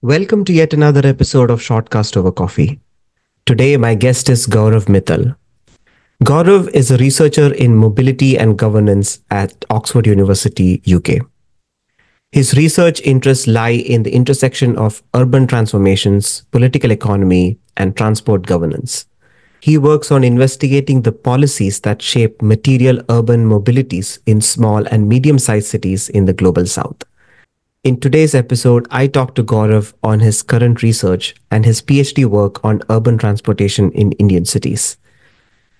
Welcome to yet another episode of Shortcast over Coffee. Today, my guest is Gaurav Mittal. Gaurav is a researcher in mobility and governance at Oxford University, UK. His research interests lie in the intersection of urban transformations, political economy, and transport governance. He works on investigating the policies that shape material urban mobilities in small and medium sized cities in the global south. In today's episode, I talk to Gaurav on his current research and his PhD work on urban transportation in Indian cities.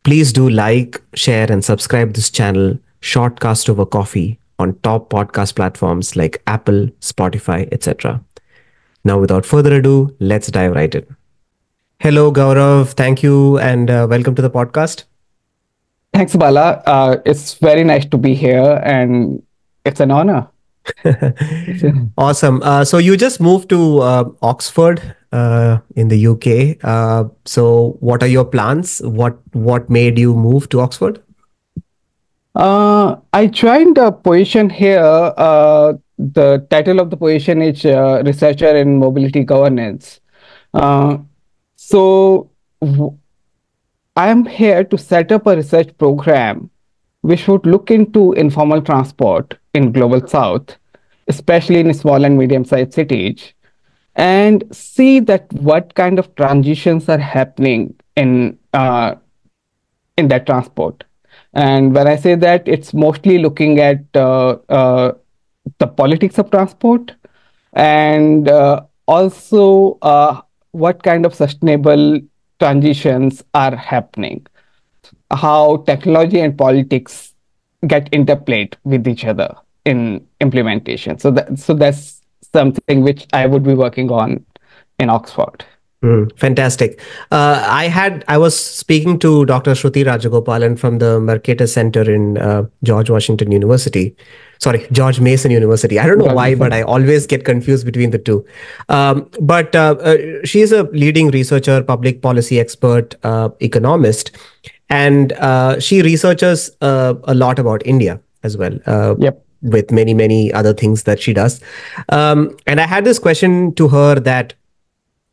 Please do like, share, and subscribe this channel, Shortcast Over Coffee, on top podcast platforms like Apple, Spotify, etc. Now, without further ado, let's dive right in. Hello, Gaurav. Thank you, and welcome to the podcast. Thanks, Bala. It's very nice to be here, and it's an honor. Awesome. So you just moved to Oxford in the UK. So what are your plans? What made you move to Oxford? I joined a position here. The title of the position is Researcher in Mobility Governance. Uh, so w- I'm here to set up a research program which would look into informal transport in Global South, especially in small and medium-sized cities, and see that what kind of transitions are happening in that transport. And when I say that, it's mostly looking at the politics of transport and also what kind of sustainable transitions are happening, how technology and politics get interplayed with each other in implementation. So that's something which I would be working on in Oxford. Fantastic. I was speaking to Dr. Shruti Rajagopalan from the Mercator Center in George Washington University. Sorry, George Mason University. I don't know why, but I always get confused between the two. But she is a leading researcher, public policy expert, economist, and she researches a lot about India as well. Yep. With many other things that she does. And I had this question to her that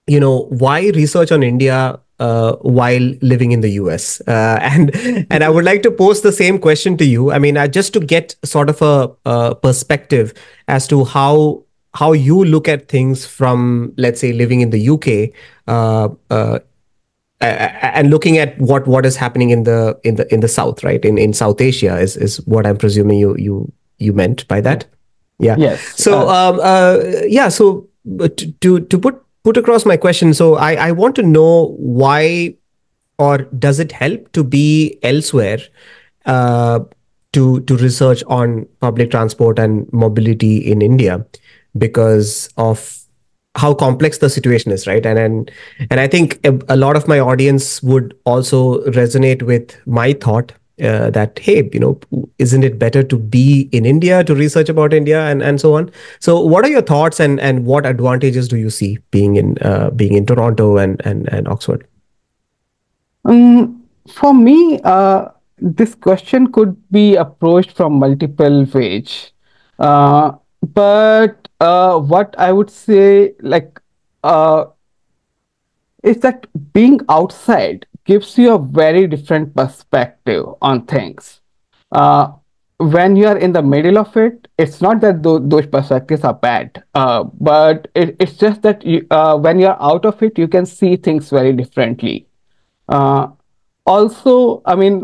why research on India while living in the US? And I would like to pose the same question to you. I mean, just to get sort of a perspective as to how you look at things from, let's say, living in the UK, and looking at what is happening in the South, right? In South Asia is what I'm presuming you meant by that. Yeah. Yes. So yeah. So to put across my question, so I want to know why, or does it help to be elsewhere, uh, to research on public transport and mobility in India because of how complex the situation is, right? And I think a lot of my audience would also resonate with my thought that, hey, isn't it better to be in India to research about India and so on? So, what are your thoughts, and what advantages do you see being in Toronto and Oxford? For me, this question could be approached from multiple ways. Uh, but what I would say, uh, is that being outside gives you a very different perspective on things. Uh, when you are in the middle of it, it's not that those perspectives are bad, but it's just that when you're out of it, you can see things very differently. Uh, Also, I mean,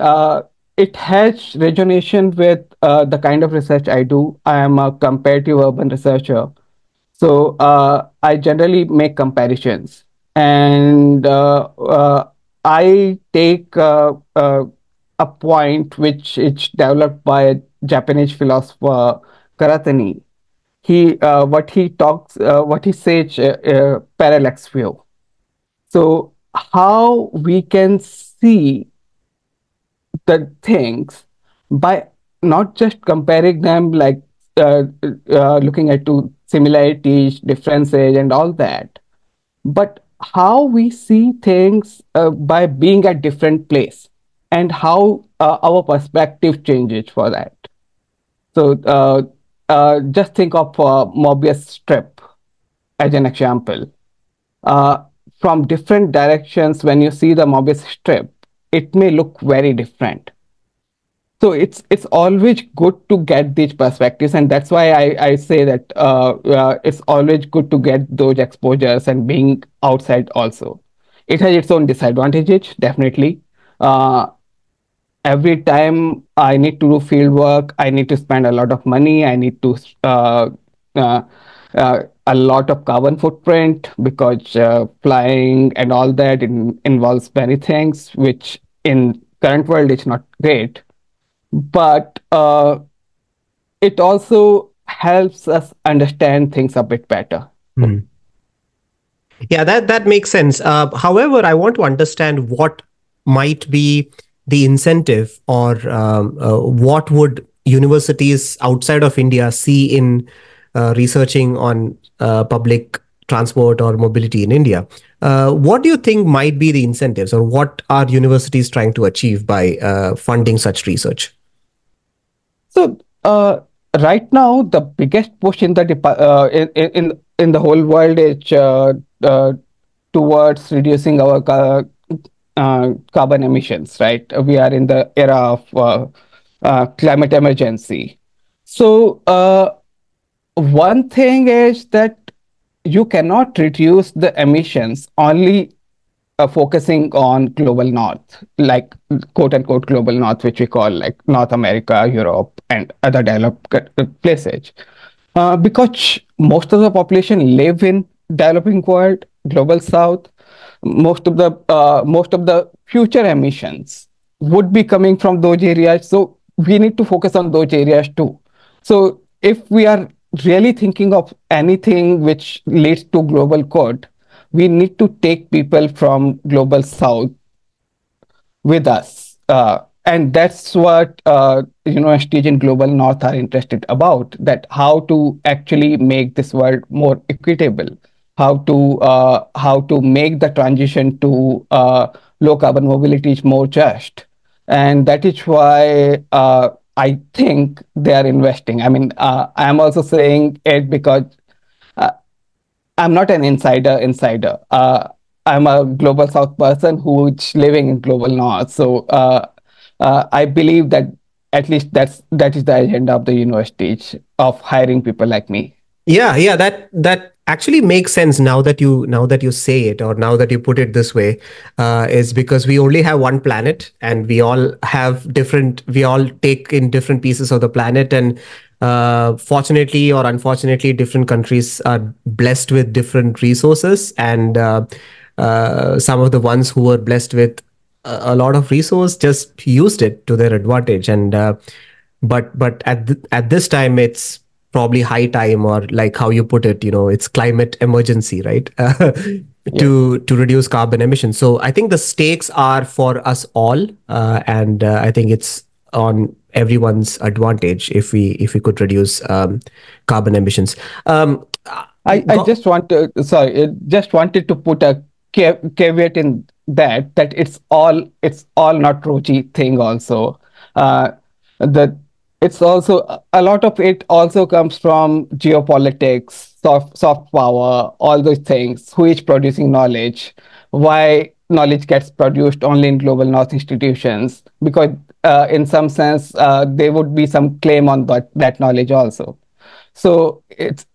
it has resonation with the kind of research I do. I am a comparative urban researcher. So I generally make comparisons. And I take a point which is developed by a Japanese philosopher, Karatani. What he says, parallax view. So how we can see the things by not just comparing them looking at two similarities, differences, and all that, but how we see things by being at different place and how our perspective changes for that. So just think of Mobius strip. as an example, uh, from different directions, when you see the Mobius strip, it may look very different. So it's always good to get these perspectives, and that's why I say that it's always good to get those exposures and being outside also. It has its own disadvantages, definitely. Uh, every time I need to do field work, I need to spend a lot of money. I need to uh, a lot of carbon footprint because flying and all that involves many things, which in current world is not great. But it also helps us understand things a bit better. Hmm. Yeah, that makes sense. However, I want to understand what might be the incentive, or what would universities outside of India see in researching on public transport or mobility in India. What do you think might be the incentives, or what are universities trying to achieve by funding such research? So right now, the biggest push in the in the whole world is towards reducing our carbon emissions. Right, we are in the era of climate emergency. So one thing is that you cannot reduce the emissions only focusing on global north, like quote unquote global north, which we call like North America, Europe, and other developed places. Because most of the population live in developing world, global south, most of the future emissions would be coming from those areas. So we need to focus on those areas too. So if we are really thinking of anything which leads to global good, we need to take people from global south with us. And that's what universities in global north are interested about, that how to actually make this world more equitable, how to make the transition to low carbon mobility is more just. And that is why I think they are investing. I mean, I'm also saying it because uh, I'm not an insider. I'm a global south person who's living in global north. So I believe that at least that is the agenda of the university of hiring people like me. Yeah, yeah, that actually makes sense now that you say it, or now that you put it this way, is because we only have one planet, and we all take in different pieces of the planet, and fortunately or unfortunately, different countries are blessed with different resources, and some of the ones who were blessed with a lot of resource just used it to their advantage, and but at this time it's probably high time, or like how you put it, it's climate emergency, right? Yes. To reduce carbon emissions. So I think the stakes are for us all, and I think it's on everyone's advantage if we could reduce carbon emissions. I Go, just want to, sorry, just wanted to put a caveat in that it's all not rosy thing also. That it's also a lot of it also comes from geopolitics, soft power, all those things. Who is producing knowledge? Why knowledge gets produced only in global north institutions? Because in some sense there would be some claim on that knowledge also. So it's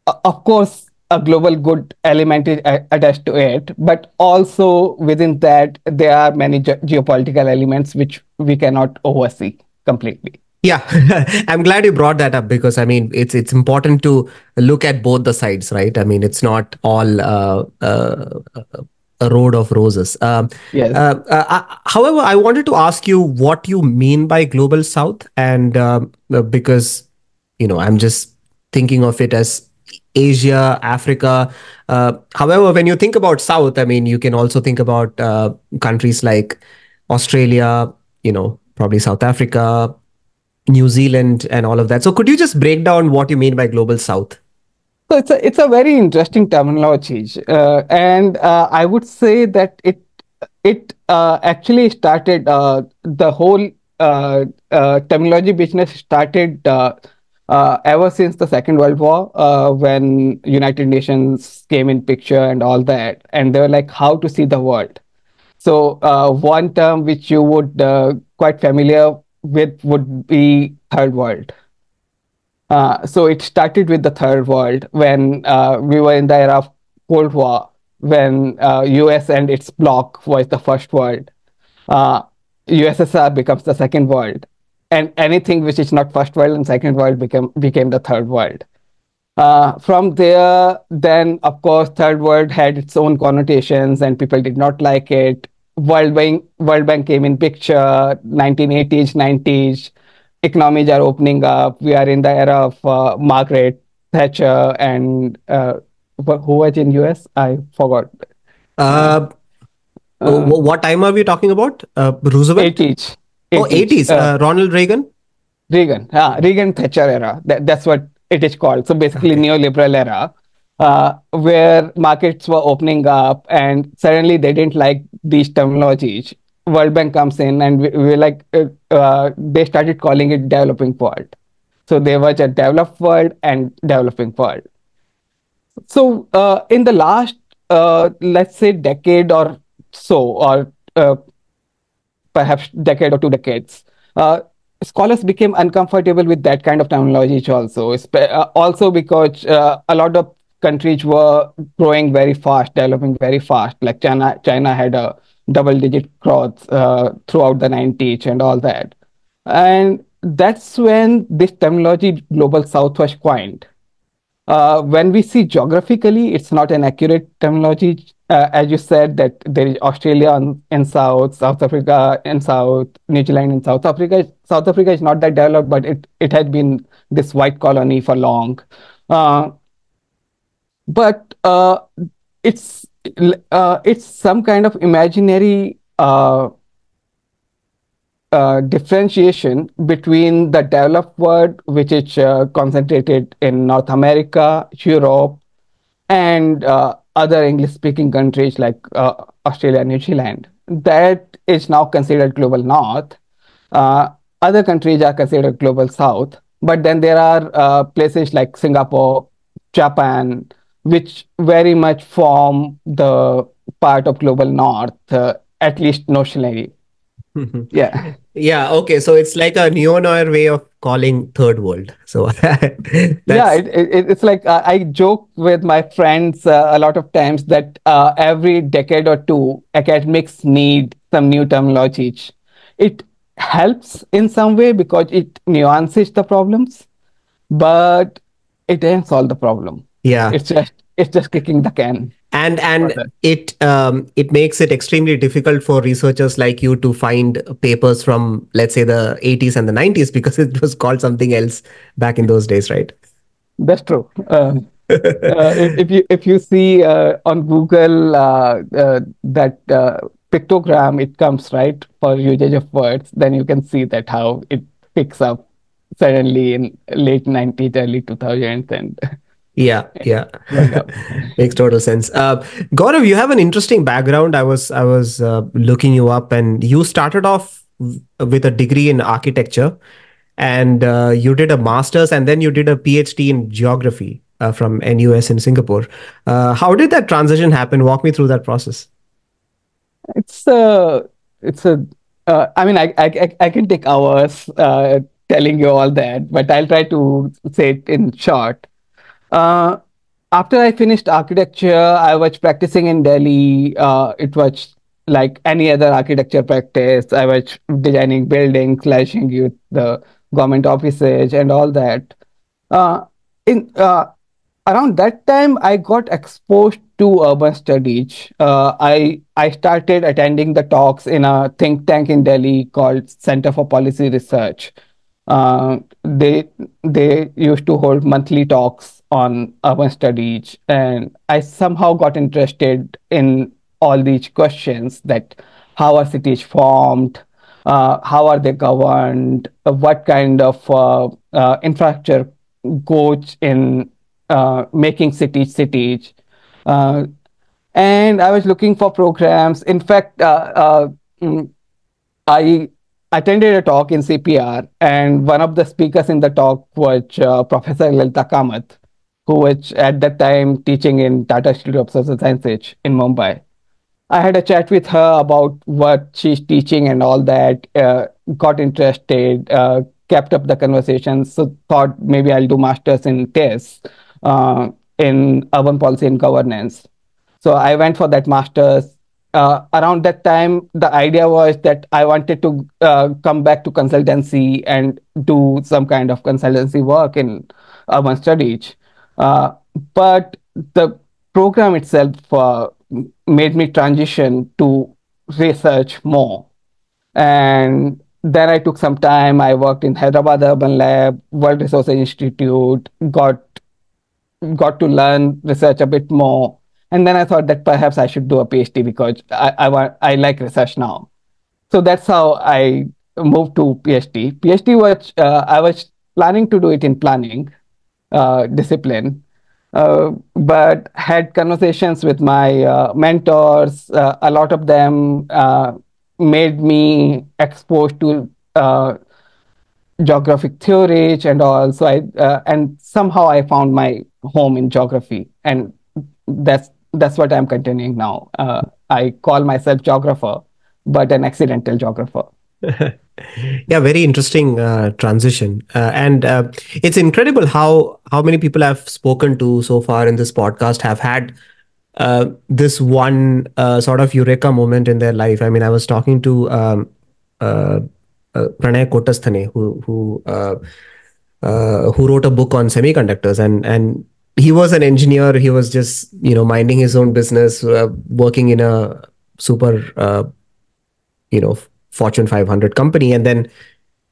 of course a global good element is attached to it, but also within that there are many geopolitical elements which we cannot oversee completely. Yeah, I'm glad you brought that up, because I mean it's important to look at both the sides, right? I mean it's not all a road of roses. Yes. However, I wanted to ask you what you mean by global south, and because I'm just thinking of it as Asia, Africa. However, when you think about south, I mean you can also think about countries like Australia, probably South Africa, New Zealand, and all of that. So could you just break down what you mean by global south? So it's a very interesting terminology, and I would say that it actually started the whole terminology business started ever since the Second World War, when United Nations came in picture and all that, and they were like, how to see the world. So one term which you would quite familiar with would be third world. So it started with the third world when we were in the era of Cold War, when US and its bloc was the first world. Uh, USSR becomes the second world, and anything which is not first world and second world became the third world. From there, then of course, third world had its own connotations, and people did not like it. World Bank came in picture. 1980s, 90s, economies are opening up. We are in the era of Margaret Thatcher and who was in US? I forgot. Uh, Uh, uh, what time are we talking about? Roosevelt? 80s, Oh, 80s. 80s. Ronald Reagan? Reagan, Reagan Thatcher era. That's what it is called. So basically, Okay. neoliberal era, where markets were opening up, and suddenly they didn't like these terminologies. World Bank comes in, and we like they started calling it developing world. So there was a developed world and developing world. So in the last, let's say, decade or so, or perhaps decade or 2 decades. Scholars became uncomfortable with that kind of terminology also, also because a lot of countries were growing very fast, developing very fast. Like China had a double-digit growth throughout the 90s and all that. And that's when this terminology Global South was coined. When we see geographically, it's not an accurate terminology. As you said, that there is Australia in South, South Africa in South, New Zealand in South Africa. South Africa is not that developed, but it had been this white colony for long. Uh, but it's some kind of imaginary differentiation between the developed world, which is concentrated in North America, Europe, and other English speaking countries like Australia, New Zealand. That is now considered global north. Uh, Other countries are considered global south. But then there are places like Singapore, Japan, which very much form the part of global north, at least notionally. Yeah. Yeah, okay. So it's like a neo-noir way of calling third world. So Yeah, that's it's like I joke with my friends a lot of times that every decade or two, academics need some new terminology. It helps in some way because it nuances the problems, but it doesn't solve the problem. yeah. It's just kicking the can And further. it makes it extremely difficult for researchers like you to find papers from, let's say, the 80s and the 90s because it was called something else back in those days, right? That's true. If you see on Google that pictogram, it comes right for usage of words, then you can see that how it picks up suddenly in late 90s, early 2000s, and Yeah, yeah. going up. Makes total sense. Gaurav, you have an interesting background. I was looking you up, and you started off with a degree in architecture, and you did a master's, and then you did a PhD in geography from NUS in Singapore. How did that transition happen? Walk me through that process. It's a it's a I mean I can take hours telling you all that, but I'll try to say it in short. Uh, After I finished architecture, I was practicing in Delhi. It was like any other architecture practice. I was designing buildings, clashing with the government offices and all that. Uh, in Around that time, I got exposed to urban studies. I started attending the talks in a think tank in Delhi called Center for Policy Research. They used to hold monthly talks on urban studies, and I somehow got interested in all these questions: that how are cities formed, how are they governed, what kind of infrastructure goes in making cities cities. Uh, and I was looking for programs. In fact, mm, I attended a talk in CPR, and one of the speakers in the talk was Professor Lalita Kamath, who was at that time teaching in Tata Institute of Social Sciences in Mumbai. I had a chat with her about what she's teaching and all that. Got interested, kept up the conversation. So thought maybe I'll do masters in TES, in urban policy and governance. So I went for that masters. Around that time, the idea was that I wanted to come back to consultancy and do some kind of consultancy work in urban studies. Uh, but the program itself made me transition to research more. And then I took some time. I worked in Hyderabad Urban Lab, World Resources Institute, got to learn research a bit more. And then I thought that perhaps I should do a PhD because I like research now. So that's how I moved to PhD. PhD was I was planning to do it in planning discipline, but had conversations with my mentors. A lot of them made me exposed to geographic theories and all. So and somehow I found my home in geography, and that's what I'm continuing now. I call myself geographer, but an accidental geographer. Yeah, very interesting transition, and it's incredible how many people I've spoken to so far in this podcast have had this one sort of eureka moment in their life. I mean, I was talking to uh, Pranay Kotasthane, who wrote a book on semiconductors, and he was an engineer. He was just minding his own business, working in a super you know Fortune 500 company, and then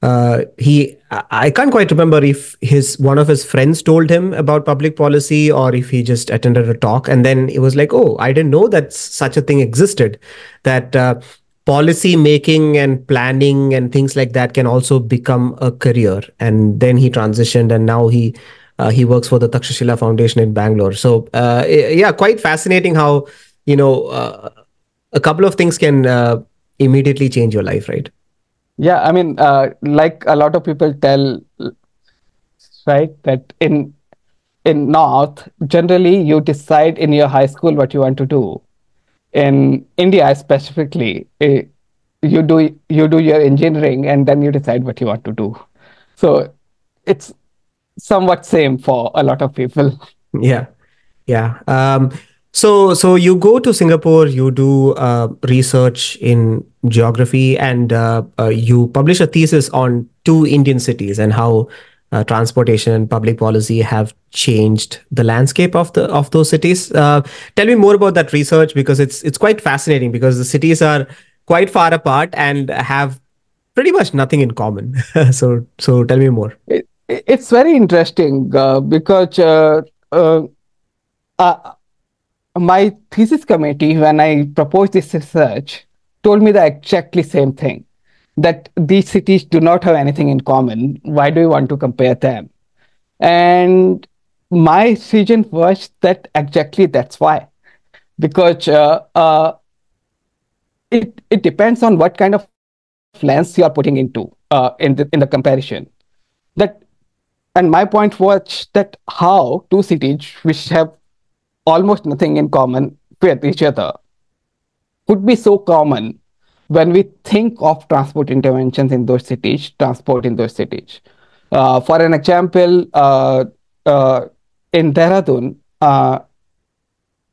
I can't quite remember if his one of his friends told him about public policy or if he just attended a talk, and then it was like, oh, I didn't know that such a thing existed, that policy making and planning and things like that can also become a career. And then he transitioned, and now he works for the Takshashila Foundation in Bangalore. So yeah, quite fascinating how you know uh, a couple of things can immediately change your life, right? Yeah, I mean, like a lot of people tell, right, that in North, generally you decide in your high school what you want to do. In India specifically, you do your engineering and then you decide what you want to do. So it's somewhat same for a lot of people. Yeah. Yeah. So you go to Singapore, you do research in geography, and you publish a thesis on two Indian cities and how transportation and public policy have changed the landscape of those cities. Tell me more about that research, because it's quite fascinating, because the cities are quite far apart and have pretty much nothing in common. So tell me more. It's very interesting because uh, uh, my thesis committee, when I proposed this research, told me the exactly same thing, that these cities do not have anything in common. Why do you want to compare them? And my decision was that exactly that's why. Because it depends on what kind of lens you are putting into in the comparison. That and my point was that how two cities which have almost nothing in common with each other could be so common when we think of transport interventions in those cities, transport in those cities. For an example, uh, in Dehradun,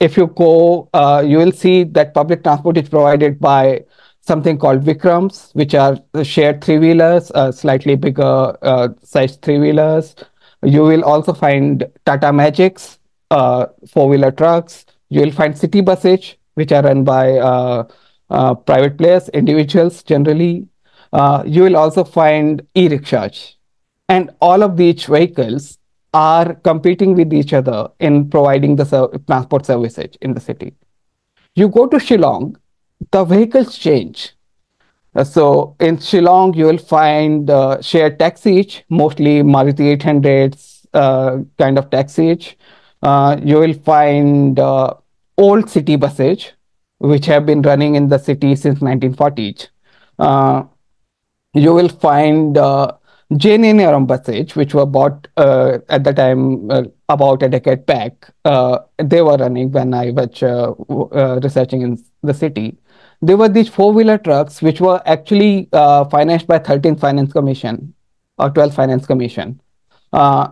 if you go, you will see that public transport is provided by something called Vikrams, which are the shared three wheelers, slightly bigger size three wheelers. You will also find Tata Magics, four wheeler trucks. You will find city buses, which are run by private players, individuals generally. You will also find e rickshaws. And all of these vehicles are competing with each other in providing the transport services in the city. You go to Shillong, the vehicles change. So in Shillong, you will find shared taxis, mostly Maruti 800s kind of taxis. You will find old city buses, which have been running in the city since 1940s. Uh, you will find JNN buses, which were bought at the time about a decade back. They were running when I was researching in the city. There were these four-wheeler trucks, which were actually financed by 13th Finance Commission or 12th Finance Commission. Uh,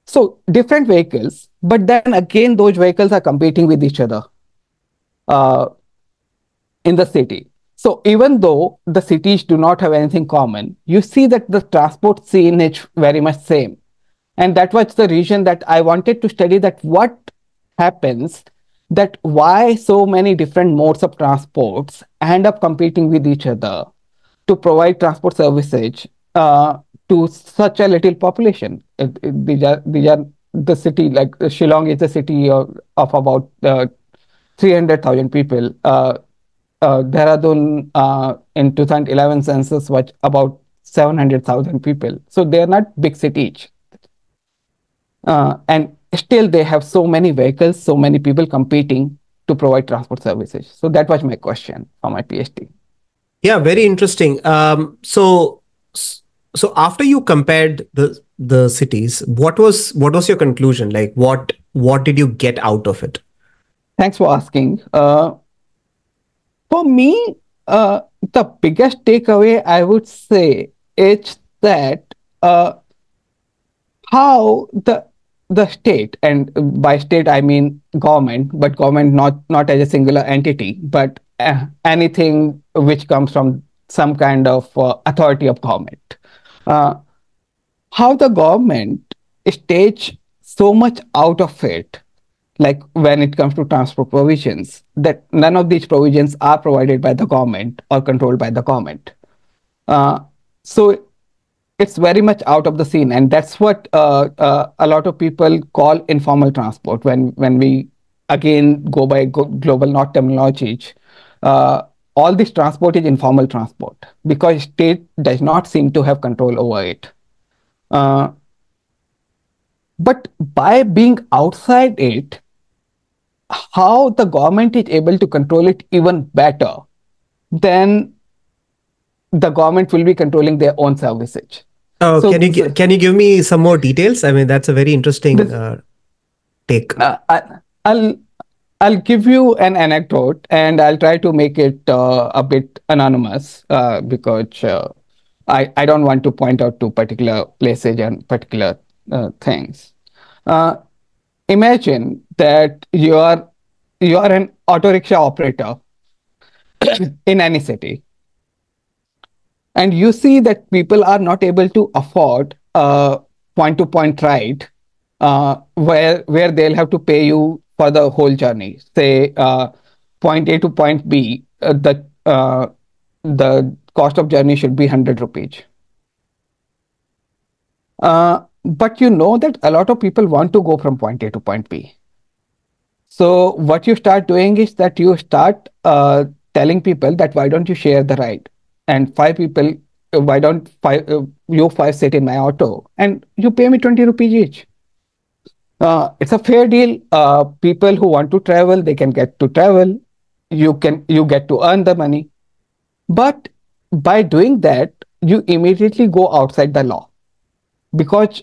so different vehicles, but then again, those vehicles are competing with each other uh, in the city. So even though the cities do not have anything common, you see that the transport scene is very much same. And that was the reason that I wanted to study that what happens, that why so many different modes of transports end up competing with each other to provide transport services to such a little population. These are the city, like Shillong is a city of about 300,000 people. Dehradun in 2011 census was about 700,000 people. So they are not big cities. And still they have so many vehicles, so many people competing to provide transport services. So that was my question for my PhD. Yeah, very interesting. So after you compared the cities, what was your conclusion? Like, what did you get out of it? Thanks for asking. For me, the biggest takeaway I would say is that how the state, and by state I mean government, but government not as a singular entity, but anything which comes from some kind of authority of government, uh, how the government stays so much out of it, like when it comes to transport provisions, that none of these provisions are provided by the government or controlled by the government. So it's very much out of the scene, and that's what a lot of people call informal transport. When we again go by global north terminologies, uh, all this transport is informal transport because state does not seem to have control over it. Uh, but by being outside it, how the government is able to control it even better, then the government will be controlling their own services. Oh, So can you give me some more details? I mean, that's a very interesting this take. I'll I'll give you an anecdote, and I'll try to make it a bit anonymous because I don't want to point out to particular places and particular things. Uh, Imagine that you are an auto rickshaw operator in any city, and you see that people are not able to afford a point to point ride where they'll have to pay you for the whole journey, say point A to point B, the cost of journey should be 100 rupees. But you know that a lot of people want to go from point A to point B. So what you start doing is that you start telling people that why don't you share the ride, and five people, why don't you five sit in my auto and you pay me 20 rupees each. It's a fair deal. People who want to travel, they can get to travel. You get to earn the money. But by doing that, you immediately go outside the law because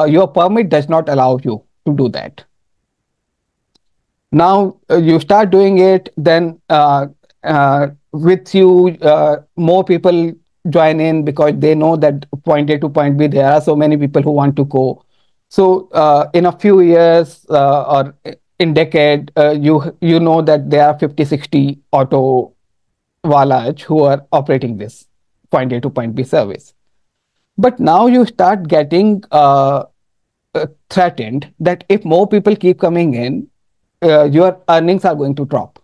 your permit does not allow you to do that. Now you start doing it, then with you, more people join in because they know that point A to point B, there are so many people who want to go. So in a few years or in decade, you know that there are 50, 60 auto walas who are operating this point A to point B service. But now you start getting threatened that if more people keep coming in, your earnings are going to drop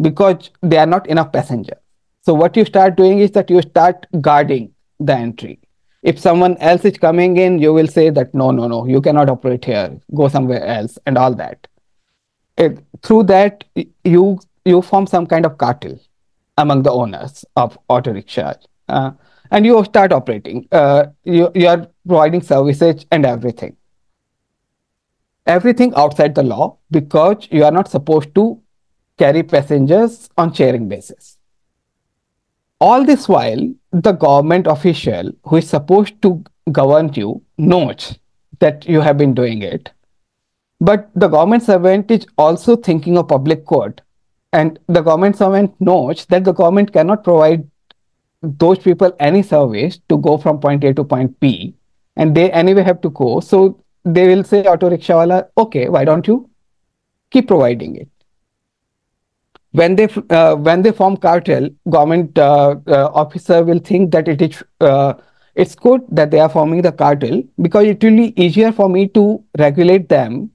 because there are not enough passengers. So what you start doing is that you start guarding the entry. If someone else is coming in, you will say that no, no, no, you cannot operate here, go somewhere else, and all that. Through that, you form some kind of cartel among the owners of auto rickshaws, and you start operating. You are providing services and everything outside the law because you are not supposed to carry passengers on sharing basis. All this while, the government official who is supposed to govern you knows that you have been doing it. But the government servant is also thinking of public good. And the government servant knows that the government cannot provide those people any service to go from point A to point B. And they anyway have to go. So they will say, auto rickshaw wala, okay, why don't you keep providing it? When they form cartel, government officer will think that it's good that they are forming the cartel because it will be easier for me to regulate them.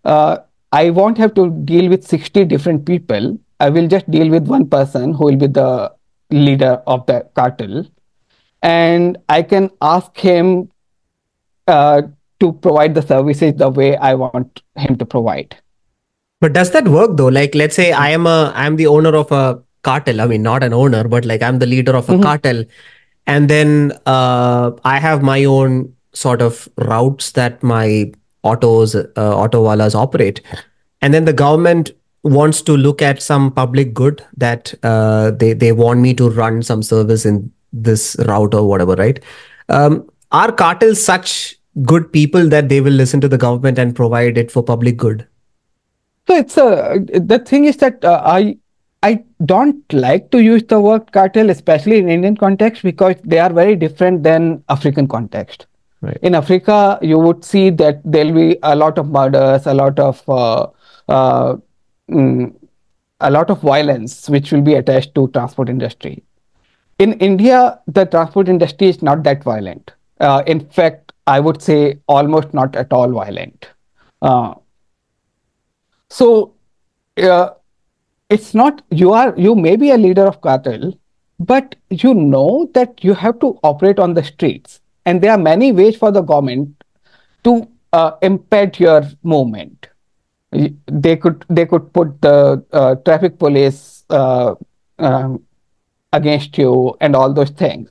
uh, I won't have to deal with 60 different people. I will just deal with one person who will be the leader of the cartel, and I can ask him uh, to provide the services the way I want him to provide. But does that work though? Like, let's say I'm the owner of a cartel. I mean, not an owner, but like I'm the leader of a Mhm. cartel, and then I have my own sort of routes that my auto walas operate, and then the government wants to look at some public good that they want me to run some service in this route or whatever, right? Are cartels such good people that they will listen to the government and provide it for public good? So it's a the thing is that I don't like to use the word cartel, especially in Indian context, because they are very different than African context. Right. In Africa, you would see that there'll be a lot of murders, uh, mm, a lot of violence, which will be attached to transport industry. In India, the transport industry is not that violent. In fact, I would say almost not at all violent. Uh, so uh, it's not you may be a leader of cartel, but you know that you have to operate on the streets, and there are many ways for the government to impede your movement. They could put the traffic police um, against you and all those things.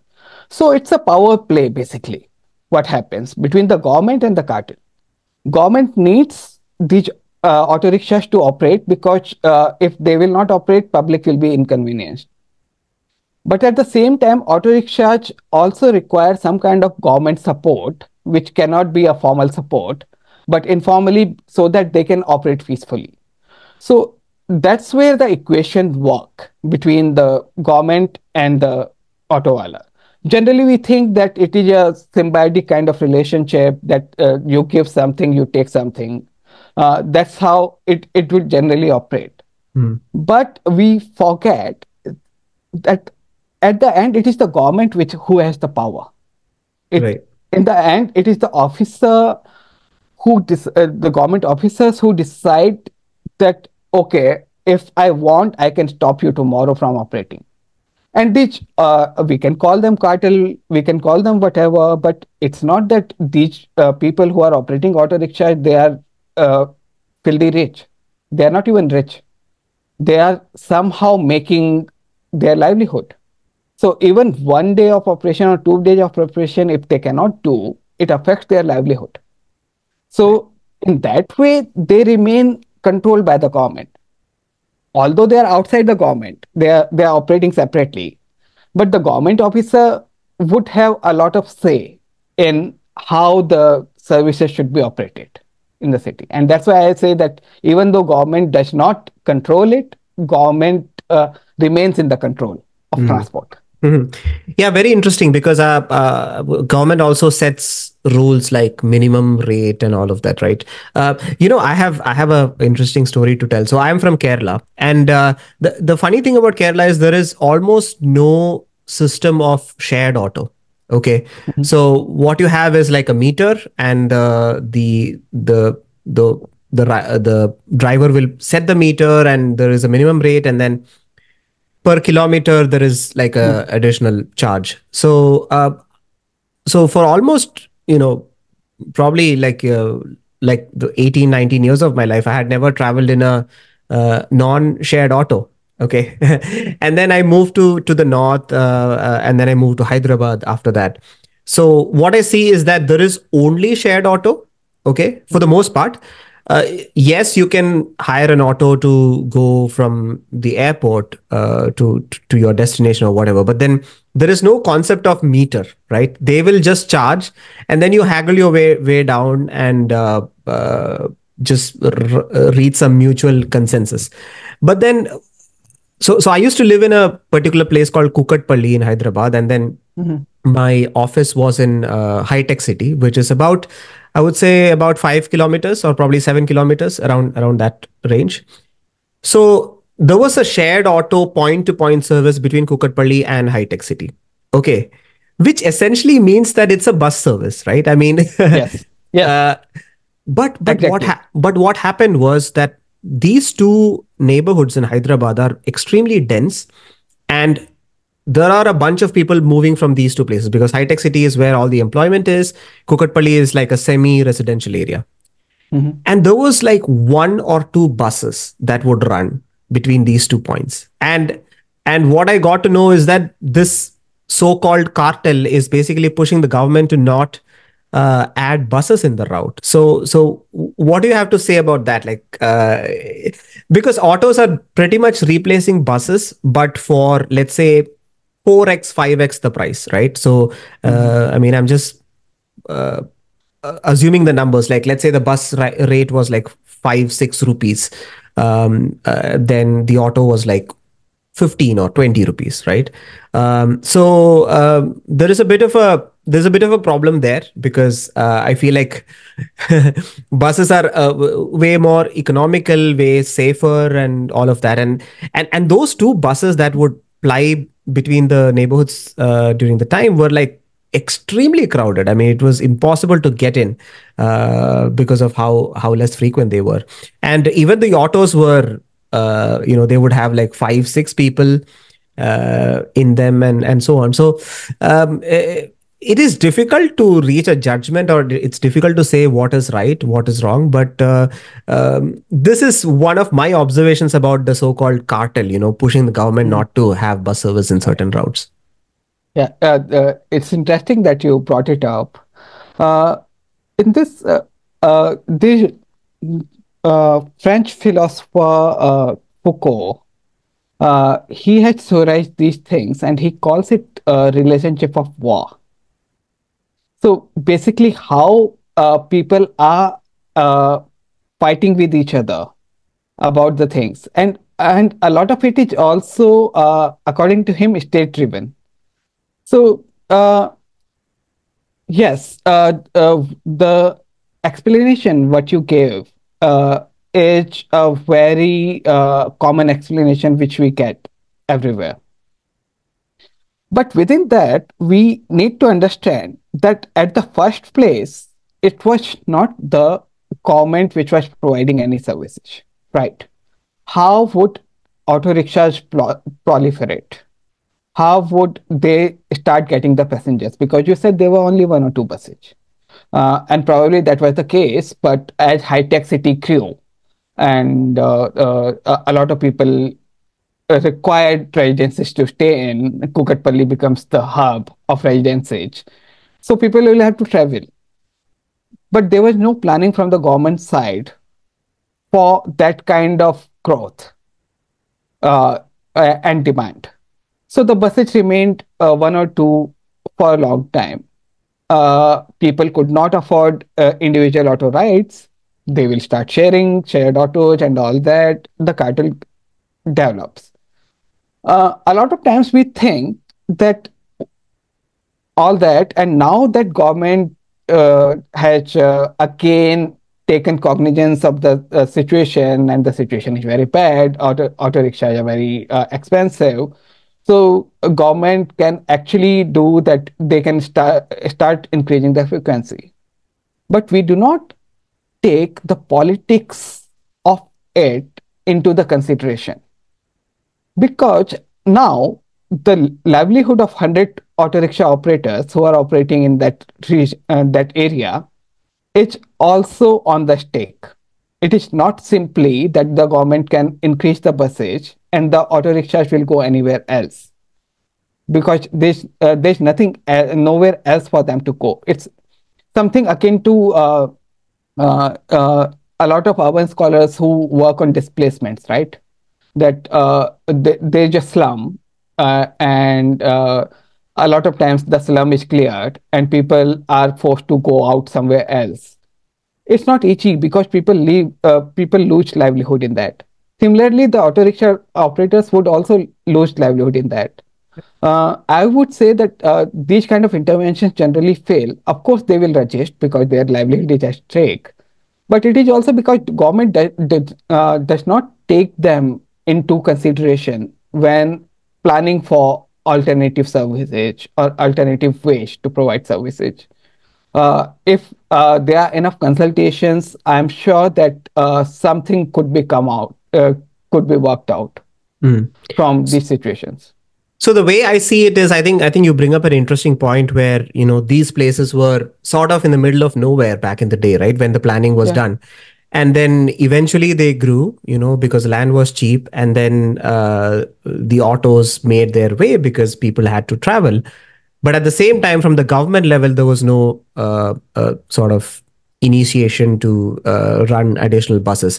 So it's a power play basically. What happens between the government and the cartel? Government needs these auto rickshaws to operate because if they will not operate, public will be inconvenienced. But at the same time, auto rickshaws also require some kind of government support, which cannot be a formal support, but informally so that they can operate peacefully. So that's where the equation work between the government and the autowala. Generally, we think that it is a symbiotic kind of relationship that you give something, you take something. That's how it would generally operate. Hmm. But we forget that at the end, it is the government which who has the power. It Right. In the end, it is the officer the government officers who decide that okay, if I want, I can stop you tomorrow from operating. And these we can call them cartel, we can call them whatever, but it's not that these people who are operating auto rickshaw they are uh, filthy rich. They are not even rich. They are somehow making their livelihood. So even 1 day of operation or 2 days of operation, if they cannot do, it affects their livelihood. Right. So in that way, they remain controlled by the government. Although they are outside the government, they are operating separately. But the government officer would have a lot of say in how the services should be operated in the city. And that's why I say that even though government does not control it, government remains in the control of Hmm. transport. Mhm. Yeah, very interesting because government also sets rules like minimum rate and all of that, right? I have a interesting story to tell. So I am from Kerala, and the funny thing about Kerala is there is almost no system of shared auto. Okay, Mhm. so what you have is like a meter, and the driver will set the meter, and there is a minimum rate, and then per kilometer there is like a Mhm. additional charge. So for almost probably like the 18 19 years of my life, I had never traveled in a non shared auto. Okay. And then I moved to the north, and then I moved to Hyderabad after that. So what I see is that there is only shared auto, okay, for the most part. uh, yes, you can hire an auto to go from the airport to your destination or whatever, but then there is no concept of meter, right? They will just charge, and then you haggle your way down and just reach some mutual consensus. But then, so I used to live in a particular place called Kukatpalli in Hyderabad, and then Mhm. my office was in high tech city, which is about, I would say, about 5 kilometers or probably 7 kilometers, around that range. So there was a shared auto point to point service between Kukatpalli and high tech city. Okay, which essentially means that it's a bus service, right? I mean, Yes. Yes. uh, Exactly. but what happened was that these two neighborhoods in Hyderabad are extremely dense, and there are a bunch of people moving from these two places because high tech city is where all the employment is. Kukatpalli is like a semi residential area, Mhm. and there was like one or two buses that would run between these two points. And what I got to know is that this so-called cartel is basically pushing the government to not add buses in the route. So what do you have to say about that? Like, because autos are pretty much replacing buses, but for, let's say, 4x 5x the price, right? So Mhm. I mean, I'm just uh, assuming the numbers, like let's say the bus rate was like 5 6 rupees, then the auto was like 15 or 20 rupees, right? There's a bit of a problem there because I feel like buses are way more economical, way safer, and all of that. And those two buses that would ply between the neighborhoods during the time were like extremely crowded. I mean, it was impossible to get in because of how less frequent they were. And even the autos were, they would have like 5 6 people in them, and so on. So it is difficult to reach a judgment, or it's difficult to say what is right, what is wrong. But this is one of my observations about the so-called cartel, pushing the government Mhm. not to have bus service in Right. certain routes. Yeah. It's interesting that you brought it up. Uh, in this, the French philosopher Foucault, he had theorized these things, and he calls it a relationship of war. So basically, how people are uh, fighting with each other about the things, and a lot of it is also, according to him, state driven. So yes, the explanation what you gave is a very common explanation which we get everywhere. But within that, we need to understand that at the first place, it was not the government which was providing any services, right? How would auto rickshaws proliferate? How would they start getting the passengers? Because you said there were only one or two buses. And probably that was the case, but as high tech city grew and a lot of people required residences to stay in, Kukatpalli becomes the hub of residences. So people will have to travel. But there was no planning from the government side for that kind of growth uh, and demand. So the buses remained one or two for a long time. People could not afford individual auto rides. They will start sharing shared autos and all that. The cartel develops. A lot of times we think that all that, and now that government has again taken cognizance of the situation, and the situation is very bad. Auto rickshaws are very expensive. So government can actually do that. They can start increasing the frequency, but we do not take the politics of it into the consideration, because now the livelihood of 100 auto rickshaw operators who are operating in that area is also on the stake. It is not simply that the government can increase the busage and the auto rickshaws will go anywhere else, because there's nothing nowhere else for them to go. It's something akin to a lot of urban scholars who work on displacements, right? That they just slum, and a lot of times the slum is cleared and people are forced to go out somewhere else. It's not easy because people lose livelihood in that. Similarly, the auto rickshaw operators would also lose livelihood in that. I would say that these kind of interventions generally fail. Of course, they will resist because their livelihood is at stake. But it is also because the government does not take them into consideration when planning for alternative services or alternative ways to provide services. If there are enough consultations, I'm sure that something could be worked out Mm. from these situations. So the way I see it is, I think you bring up an interesting point where these places were sort of in the middle of nowhere back in the day, right? When the planning was Yeah. done, and then eventually they grew, because land was cheap, and then the autos made their way because people had to travel. But at the same time, from the government level, there was no sort of initiation to run additional buses.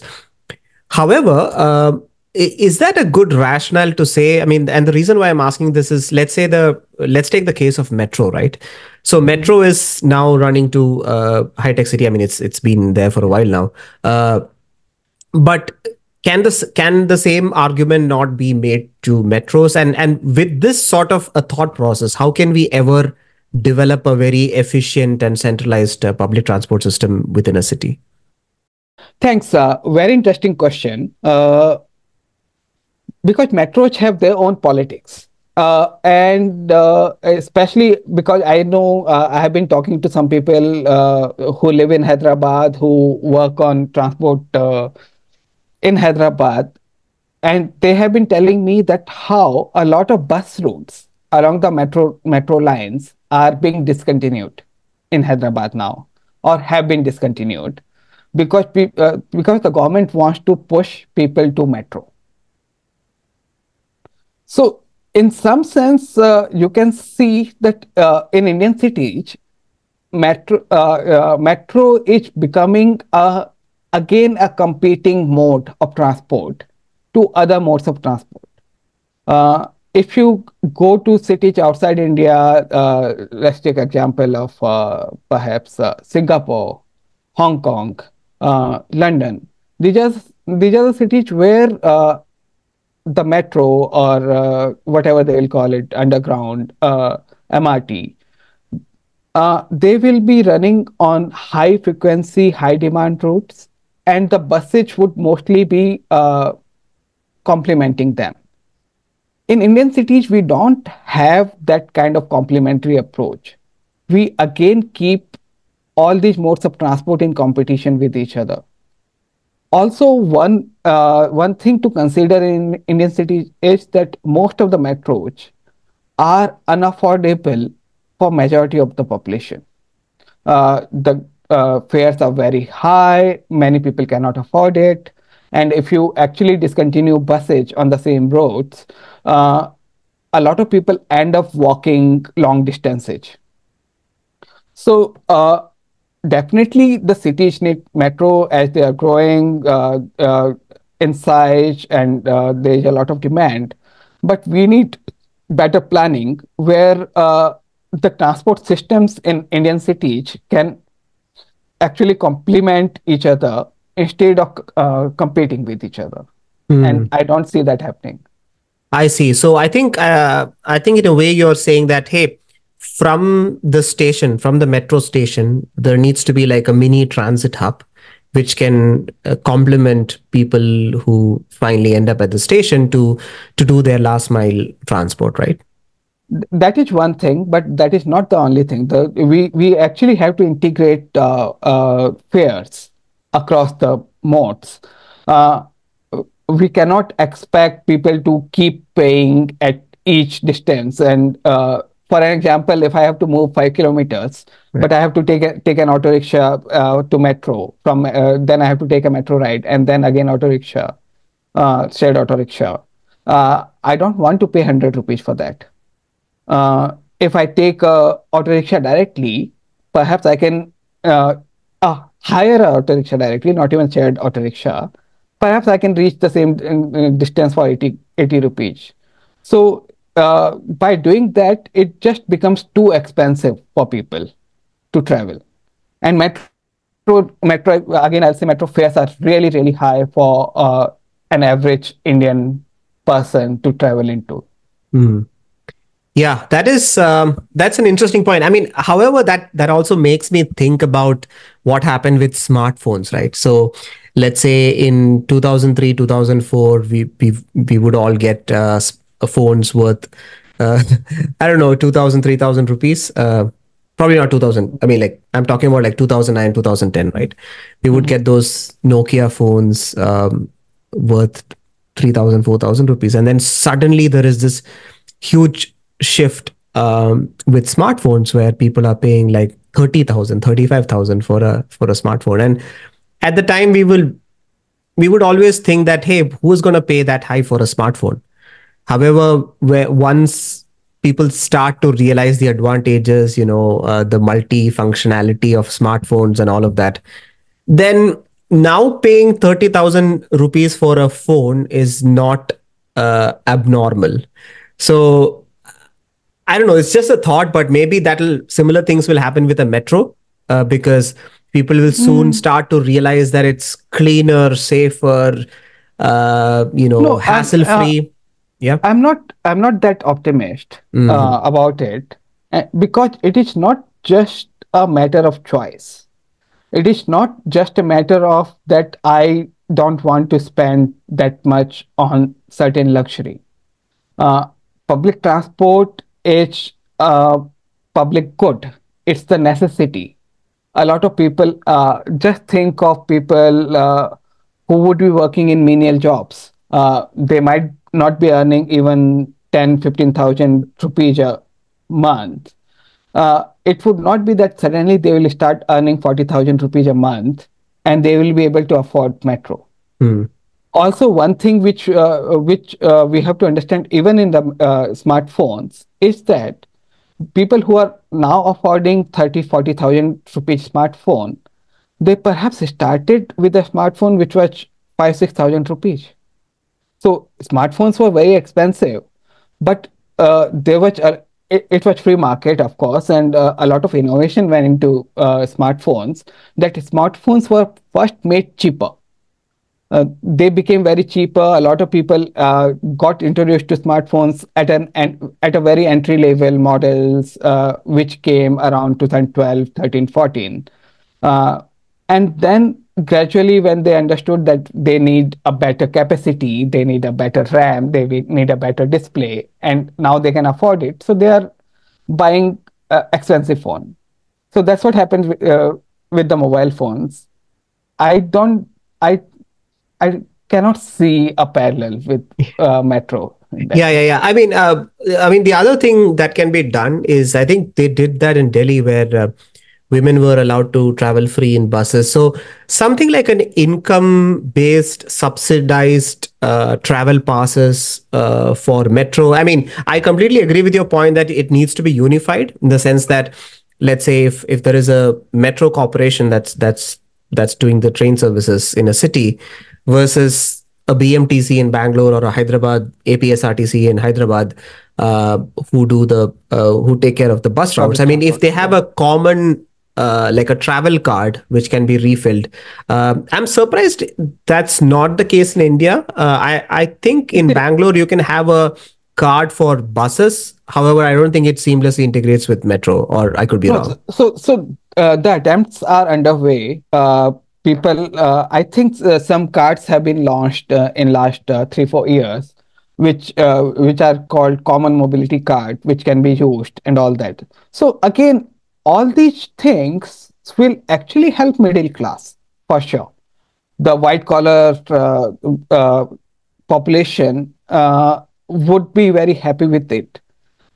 However, is that a good rationale to say? I mean, and the reason why I'm asking this is, let's take the case of Metro, right? So Mhm. Metro is now running to high tech city. I mean, it's been there for a while now. But can the same argument not be made to metros? And with this sort of a thought process, how can we ever develop a very efficient and centralized public transport system within a city? Thanks. Very interesting question. Because metros have their own politics. And especially because I know I have been talking to some people who live in Hyderabad, who work on transport in Hyderabad, and they have been telling me that how a lot of bus routes along the metro lines are being discontinued in Hyderabad now, or have been discontinued because the government wants to push people to metro. So, in some sense, you can see that in Indian cities, metro is becoming again a competing mode of transport to other modes of transport. If you go to cities outside India, let's take example of perhaps Singapore, Hong Kong, London. These are these are the cities where the metro or whatever they will call it, underground, MRT, they will be running on high frequency, high demand routes, and the buses would mostly be complementing them. In Indian cities, we don't have that kind of complementary approach. We again keep all these modes of transport in competition with each other. Also, one thing to consider in Indian cities is that most of the metros are unaffordable for majority of the population. The fares are very high. Many people cannot afford it. And if you actually discontinue buses on the same roads, uh, a lot of people end up walking long distances. So definitely the cities need metro as they are growing in size, and there is a lot of demand. But we need better planning where the transport systems in Indian cities can actually complement each other instead of competing with each other. And Hmm. I don't see that happening. I see. So I think in a way you're saying that, hey, from the station, from the metro station, there needs to be like a mini transit hub, which can complement people who finally end up at the station to do their last mile transport, right? That is one thing, but that is not the only thing. We actually have to integrate fares across the modes. Uh, we cannot expect people to keep paying at each distance. And for an example, if I have to move 5 kilometers, Right. but I have to take an auto rickshaw to metro, from then I have to take a metro ride, and then again auto rickshaw, shared auto rickshaw. I don't want to pay 100 rupees for that. If I take a auto rickshaw directly, perhaps I can. Uh, hire a auto rickshaw directly, not even shared auto rickshaw, perhaps I can reach the same distance for 80 rupees. So by doing that, it just becomes too expensive for people to travel. And metro again, I'll say metro fares are really, really high for an average Indian person to travel into. Hmm. Yeah, that's an interesting point. I mean, however, that also makes me think about what happened with smartphones, right? So, let's say in 2003, 2004, we would all get phones worth, uh, I don't know, 2,000, 3,000 rupees. Probably not 2,000. I mean, like I'm talking about like 2009, 2010, right? We would Mhm. get those Nokia phones worth 3,000, 4,000 rupees, and then suddenly there is this huge shift with smartphones where people are paying like 30,000, 35,000 for a smartphone. And at the time we would always think that, hey, who's going to pay that high for a smartphone? However, once people start to realize the advantages, the multi functionality of smartphones and all of that, then now paying 30,000 rupees for a phone is not abnormal. So I don't know. It's just a thought, but maybe that'll similar things will happen with a metro, because people will soon Mm, start to realize that it's cleaner, safer, no, hassle free. Yeah. I'm not that optimist Hmm. about it, because it is not just a matter of choice. It is not just a matter of that I don't want to spend that much on certain luxury. Uh, Public transport is a public good. It's the necessity. A lot of people just think of people who would be working in menial jobs. They might not be earning even 10, 15,000 rupees a month. It would not be that suddenly they will start earning 40,000 rupees a month and they will be able to afford metro. Hmm. Also, one thing which we have to understand even in the smartphones is that people who are now affording 30, 40,000 rupees smartphone, they perhaps started with a smartphone which was 5, 6,000 rupees. So smartphones were very expensive, but there was it was free market, of course, and a lot of innovation went into smartphones. That smartphones were first made cheaper. They became very cheaper. A lot of people got introduced to smartphones at a very entry level models, which came around 2012, 13, 14. Uh, and then gradually, when they understood that they need a better capacity, they need a better RAM, need a better display, and now they can afford it. So they are buying expensive phone. So that's what happened with the mobile phones. I don't. I I cannot see a parallel with Metro in that Yeah, yeah, case. yeah. I mean, the other thing that can be done is I think they did that in Delhi where women were allowed to travel free in buses. So something like an income-based, subsidized travel passes for metro. I mean, I completely agree with your point that it needs to be unified in the sense that, let's say, if there is a metro corporation that's doing the train services in a city versus a BMTC in Bangalore or a Hyderabad APSRTC in Hyderabad, uh, who take care of the bus routes. Public I mean, if transport, they have yeah. a common like a travel card which can be refilled, I'm surprised that's not the case in India. I think It in is. Bangalore you can have a card for buses. However, I don't think it seamlessly integrates with metro, or I could be No, wrong. the attempts are underway. People, I think some cards have been launched in last 3, 4 years, which are called common mobility card, which can be used and all that. So again, all these things will actually help middle class for sure. The white collar population would be very happy with it.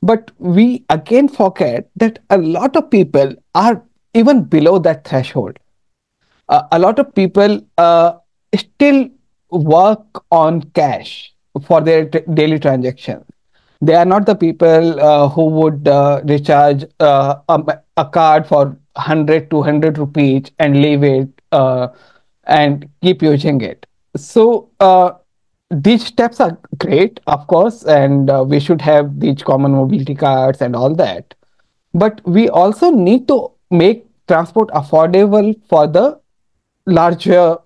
But we again forget that a lot of people are even below that threshold. A lot of people still work on cash for their daily transactions. They are not the people who would recharge a card for 100, 200 rupees and leave it and keep using it. So these steps are great, of course, and we should have these common mobility cards and all that. But we also need to make transport affordable for the larger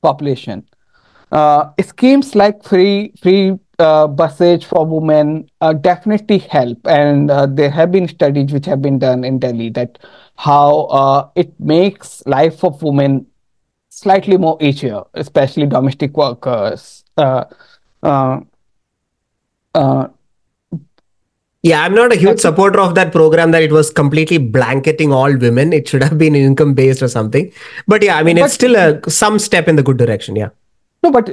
population. Schemes like free buses for women definitely help, and there have been studies which have been done in Delhi that how it makes life of women slightly more easier, especially domestic workers. Uh, uh, Yeah, I'm not a huge second, supporter of that program that it was completely blanketing all women. It should have been income based or something. But yeah, I mean, it's but still some step in the good direction. Yeah. no, but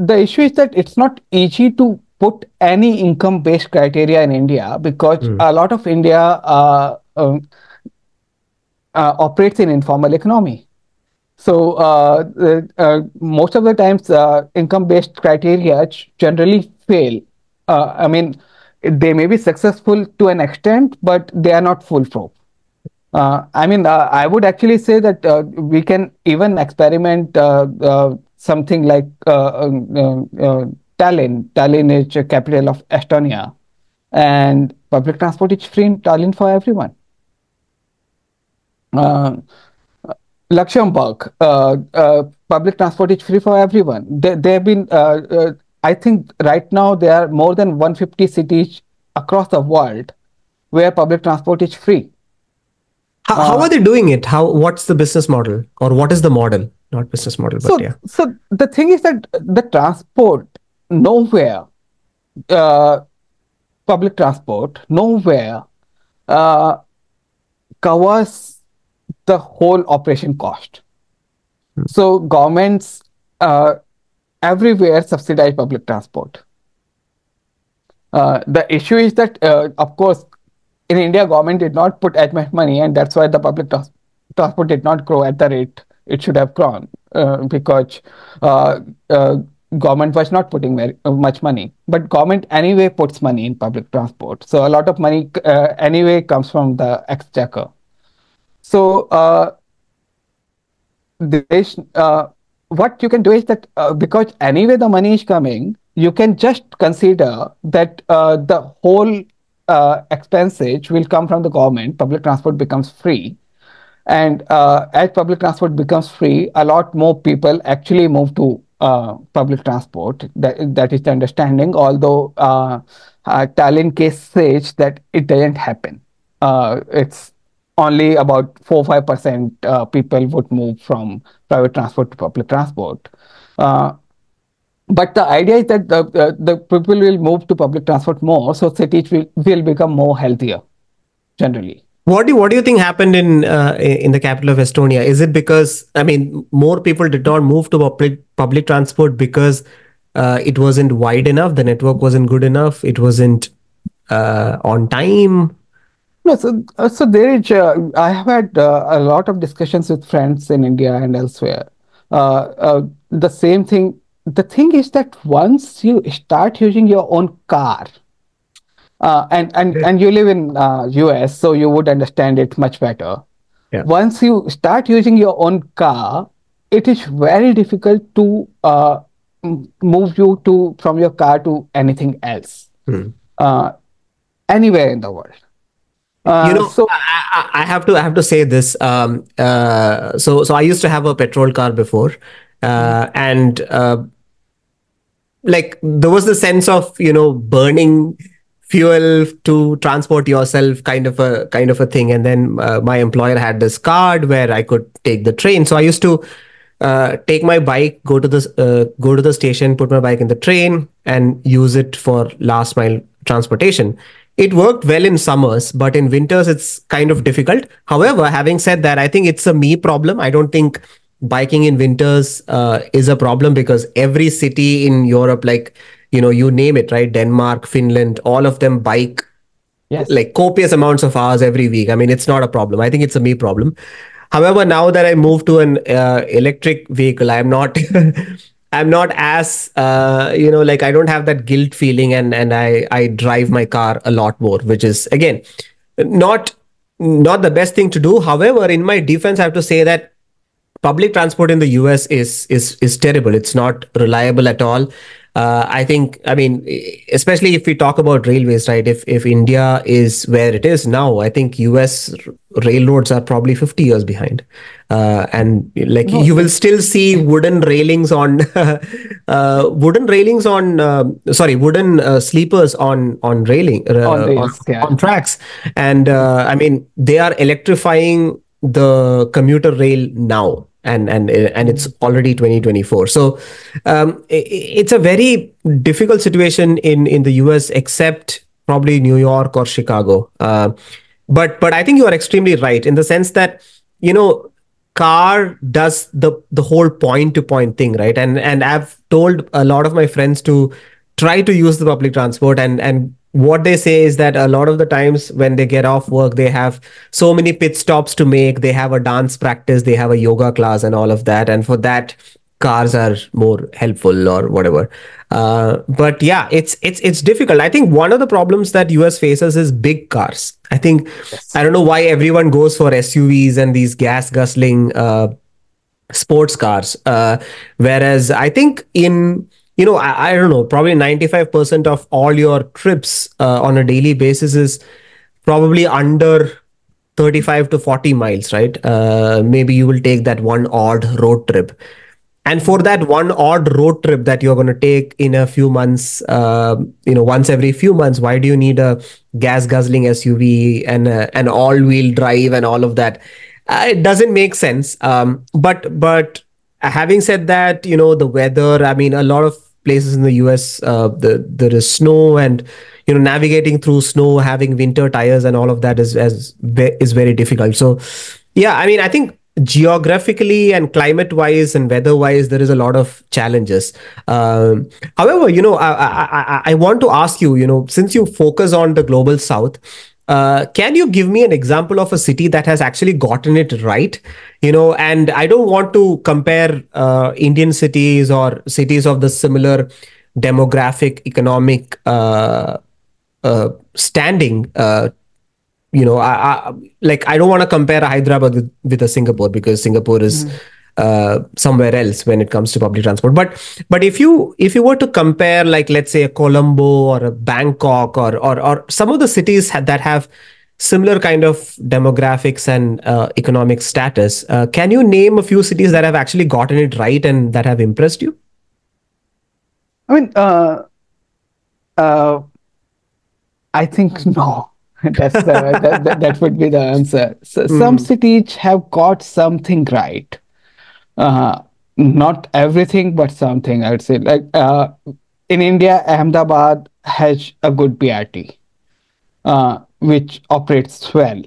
the issue is that it's not easy to put any income-based criteria in India because Mm. a lot of India operates in informal economy. So most of the times, income-based criteria generally fail. I mean, they may be successful to an extent, but they are not foolproof. I mean, I would actually say that we can even experiment something like Tallinn. Tallinn is the capital of Estonia, and public transport is free in Tallinn for everyone. Uh, Luxembourg, public transport is free for everyone. They have been, I think, right now there are more than 150 cities across the world where public transport is free. How are Uh, they doing it? What's the business model, or what is the model? Not business model, but yeah. so the thing is that the transport nowhere, uh, public transport nowhere uh, covers the whole operation cost. So governments uh, everywhere subsidize public transport. The issue is that, of course, in India, government did not put as much money, and that's why the transport did not grow at the rate it should have grown because uh, uh, government was not putting much money. But government anyway puts money in public transport, so a lot of money anyway comes from the exchequer. So this what you can do is that because anyway the money is coming, you can just consider that the whole expenses will come from the government. Public transport becomes free, and as public transport becomes free, a lot more people actually move to public transport. That is the understanding. Although Tallinn case says that it doesn't happen. It's only about 4-5% people would move from private transport to public transport. Uh, but the idea is that the people will move to public transport more, so cities will become more healthier generally. What do you think happened in the capital of Estonia? Is it because, I mean, more people did not move to public transport because it wasn't wide enough, the network wasn't good enough, it wasn't on time? No, so there is. I have had a lot of discussions with friends in India and elsewhere. The same thing. The thing is that once you start using your own car, and you live in US, so you would understand it much better. Yeah. Once you start using your own car, it is very difficult to move you to from your car to anything else, Hmm. uh, anywhere in the world. You know, So I have to say this. So I used to have a petrol car before, and like there was the sense of burning fuel to transport yourself, kind of a thing. And then my employer had this card where I could take the train, so I used to take my bike, go to the station, put my bike in the train, and use it for last mile transportation. It worked well in summers, but in winters it's kind of difficult. However, having said that, I think it's a me problem. I don't think biking in winters is a problem, because every city in Europe, like, you name it, right? Denmark, Finland, all of them bike yes. like copious amounts of hours every week. I mean, it's not a problem. I think it's a me problem. However, now that I moved to an electric vehicle, I'm not I'm not as like, I don't have that guilt feeling, and I drive my car a lot more, which is again not not the best thing to do. However, in my defense, I have to say that public transport in the US is terrible. It's not reliable at all. I think, I mean, especially if we talk about railways, right? If India is where it is now, I think US railroads are probably 50 years behind. And like No, you will still see wooden railings on wooden sleepers on railing on rails, yeah. on tracks. And I mean, they are electrifying the commuter rail now, and it's Mm. already 2024. So it's a very difficult situation in the US, except probably New York or Chicago. But I think you are extremely right in the sense that, you know, car does the whole point to point thing, right? And I've told a lot of my friends to try to use the public transport, and what they say is that a lot of the times when they get off work, they have so many pit stops to make. They have a dance practice, they have a yoga class and all of that, and for that cars are more helpful or whatever. But yeah, it's difficult. I think one of the problems that US faces is big cars. I think, Yes. I don't know why everyone goes for SUVs and these gas guzzling sports cars. Whereas I think in, you know, I don't know, probably 95% of all your trips on a daily basis is probably under 35 to 40 miles, right? Maybe you will take that one odd road trip. And for Mhm. that one odd road trip that you're going to take in a few months, once every few months, why do you need a gas guzzling SUV and an all wheel drive and all of that? It doesn't make sense. But having said that, you know, the weather, I mean, a lot of places in the US, there is snow, and, you know, navigating through snow, having winter tires and all of that is very difficult. So yeah, I mean, I think geographically and climate wise and weather wise, there is a lot of challenges. However, you know, I want to ask you, you know, since you focus on the global south, can you give me an example of a city that has actually gotten it right? You know, and I don't want to compare Indian cities or cities of the similar demographic, economic standing. You know, like, I don't want to compare Hyderabad with a Singapore, because Singapore is Mhm. somewhere else when it comes to public transport. But if you were to compare, like, let's say a Colombo or a Bangkok, or some of the cities that have similar kind of demographics and economic status, can you name a few cities that have actually gotten it right and that have impressed you? I mean, uh, I think no. That's that would be the answer. So some Mm. cities have got something right. Uh, Not everything, but something. I would say, like in India, Ahmedabad has a good BRT, which operates well.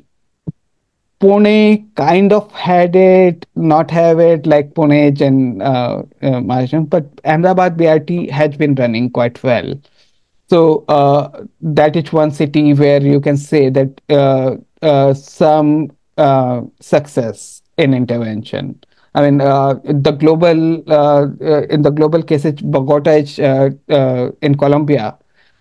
Pune kind of had it, not have it, like Pune and Maharashtra, but Ahmedabad BRT has been running quite well. So that is one city where you can say that some success in intervention. I mean, in the global cases, Bogota is in Colombia.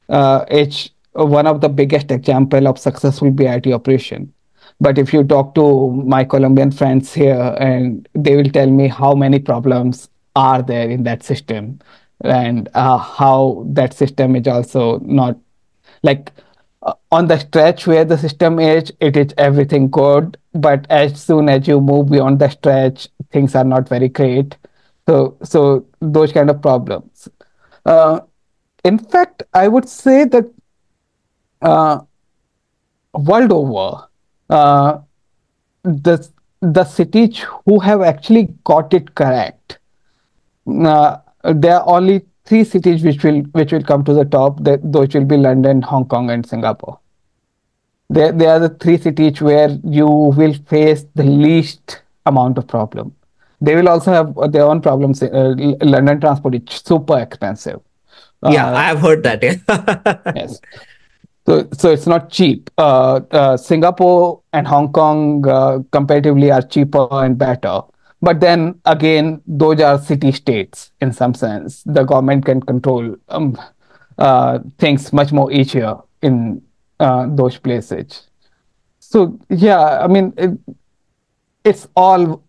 It's one of the biggest example of successful BIT operation. But if you talk to my Colombian friends here, and they will tell me how many problems are there in that system, and how that system is also not like on the stretch where the system is, it is everything good. But as soon as you move beyond the stretch, things are not very great. So those kind of problems. Uh, in fact, I would say that uh, world over, uh, the the cities who have actually got it correct, uh, there are only three cities which will come to the top. That those will be London, Hong Kong, and Singapore. They are the three cities where you will face the least amount of problem. They will also have their own problems. London transport is super expensive. Yeah, Uh, I have heard that. Yeah. yes. So it's not cheap. Singapore and Hong Kong comparatively are cheaper and better. But then again, those are city states in some sense. The government can control things much more easier in those places. So yeah, I mean, it's all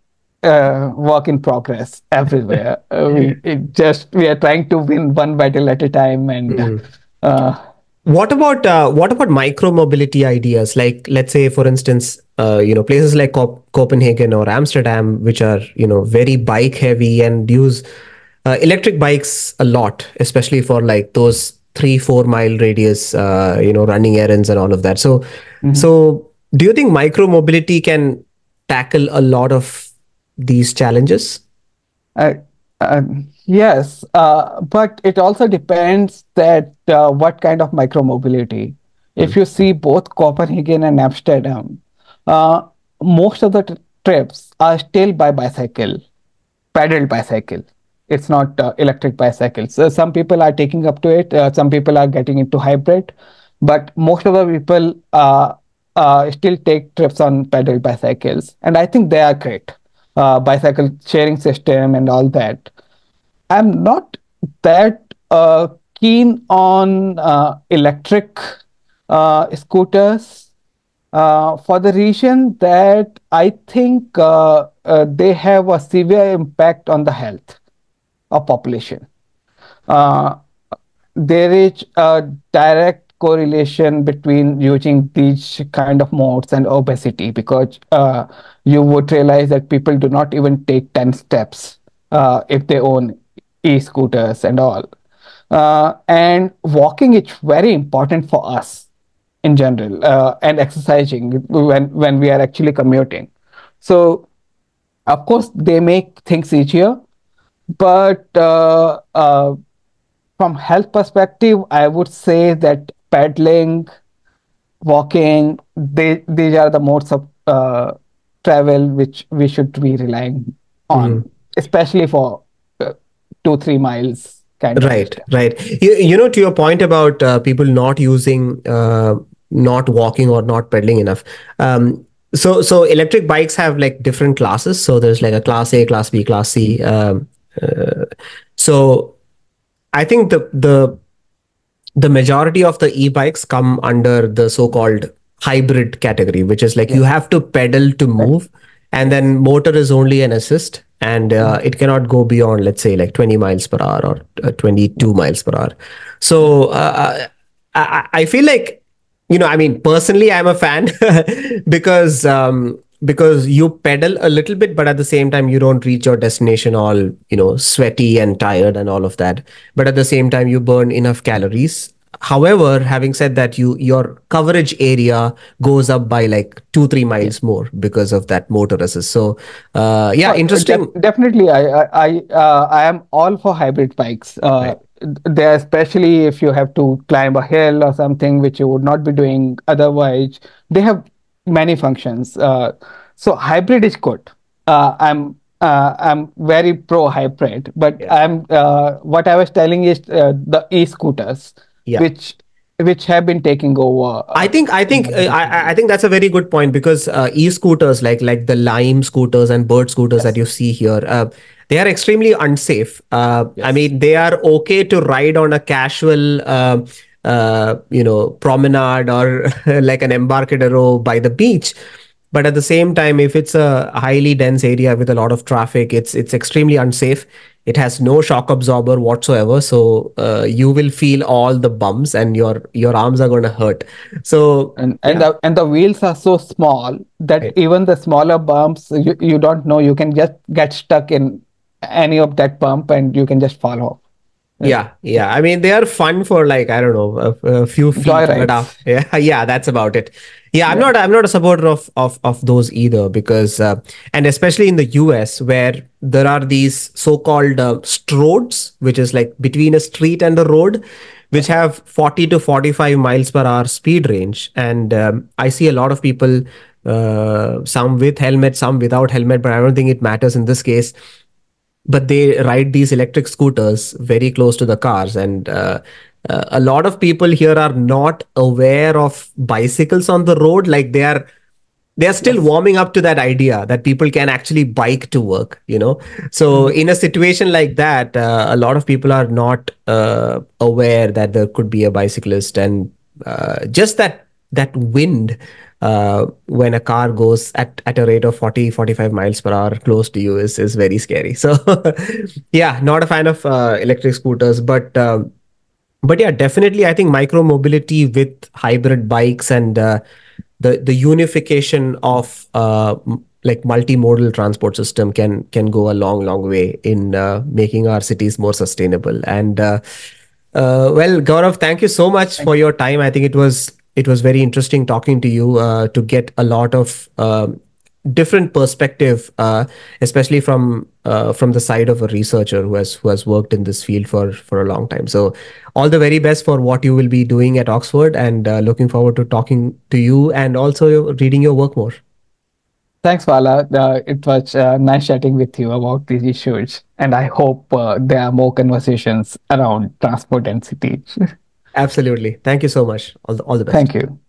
work in progress everywhere. We are trying to win one battle at a time, and Mhm. uh, What about micro mobility ideas? Like, let's say, for instance, places like Copenhagen or Amsterdam, which are very bike heavy and use electric bikes a lot, especially for like those 3-4 mile radius, running errands and all of that. So, mhm. so do you think micro mobility can tackle a lot of these challenges? Uh, yes, but it also depends that what kind of micromobility. If Mm, you see both Copenhagen and Amsterdam, uh, most of the trips are still by bicycle, pedaled bicycle. It's not electric bicycles. So some people are taking up to it. Some people are getting into hybrid, but most of the people still take trips on pedaled bicycles, and I think they are great. Bicycle sharing system and all that. I'm not that keen on electric scooters for the reason that I think they have a severe impact on the health of population. Uh, there is a direct correlation between using these kind of modes and obesity, because you would realize that people do not even take 10 steps if they own e-scooters and all. And walking is very important for us in general, and exercising when we are actually commuting. So of course they make things easier, but from health perspective, I would say that pedaling, walking, these are the modes of travel which we should be relying mhm. on, especially for 2-3 miles kind of Right, distance. right. To your point about people not using, not walking or not pedaling enough. So electric bikes have like different classes. So there's like a class A, class B, class C. Uh, so I think the majority of the e-bikes come under the so-called hybrid category, which is like you Yes, have to pedal to exactly. move, and Yes. then motor is only an assist, and Mhm. it cannot go beyond, let's say, like 20 miles per hour or Yeah. 22 miles per hour. Yeah. So I feel like, I mean, personally, I'm a fan because you pedal a little bit, but at the same time, you don't reach your destination all, sweaty and tired and all of that. But at the same time, you burn enough calories. However, having said that, your coverage area goes up by like 2-3 miles more because of that motor assist. So, yeah, Oh, interesting. definitely. I am all for hybrid bikes. Right. There, especially if you have to climb a hill or something which you would not be doing otherwise. They have many functions. So hybrid is good. I'm very pro hybrid, but Yeah. I'm what I was telling is the e-scooters, Yeah. which which have been taking over I think that's a very good point because e-scooters like the Lime scooters and Bird scooters that Yes, you see here, they are extremely unsafe. I yes. mean, they are okay to ride on a casual, promenade or like an embarcadero by the beach. But at the same time, if it's a highly dense area with a lot of traffic, it's extremely unsafe. It has no shock absorber whatsoever, so you will feel all the bumps, and your arms are going to hurt. So And yeah, the wheels are so small that right. even the smaller bumps, you don't know, you can just get stuck in any of that bump and you can just fall off. Uh, Yeah, yeah. I mean, they are fun for like, I don't know, a few Joy feet, but rides. yeah, yeah, that's about it. Yeah, I'm Yeah. not I'm not a supporter of those either because and especially in the US where there are these so-called stroads, which is like between a street and a road, which Yes. have 40 to 45 miles per hour speed range, and I see a lot of people, some with helmet, some without helmet, but I don't think it matters in this case, but they ride these electric scooters very close to the cars, and a lot of people here are not aware of bicycles on the road. Like they are still Yes. warming up to that idea that people can actually bike to work. So Mhm. in a situation like that, a lot of people are not aware that there could be a bicyclist, and just that wind, when a car goes at a rate of 40-45 miles per hour close to you is very scary. So yeah, not a fan of electric scooters, but yeah, definitely I think micro mobility with hybrid bikes and the unification of like multimodal transport system can go a long way in making our cities more sustainable. And well, Gaurav, thank you so much Thank for your time. I think it was very interesting talking to you to get a lot of different perspective, especially from the side of a researcher who has worked in this field for a long time. So, all the very best for what you will be doing at Oxford, and looking forward to talking to you and also reading your work more. Thanks, Vala. It was nice chatting with you about these issues, and I hope there are more conversations around transport and cities. Absolutely. Thank you so much. All the best. Thank you.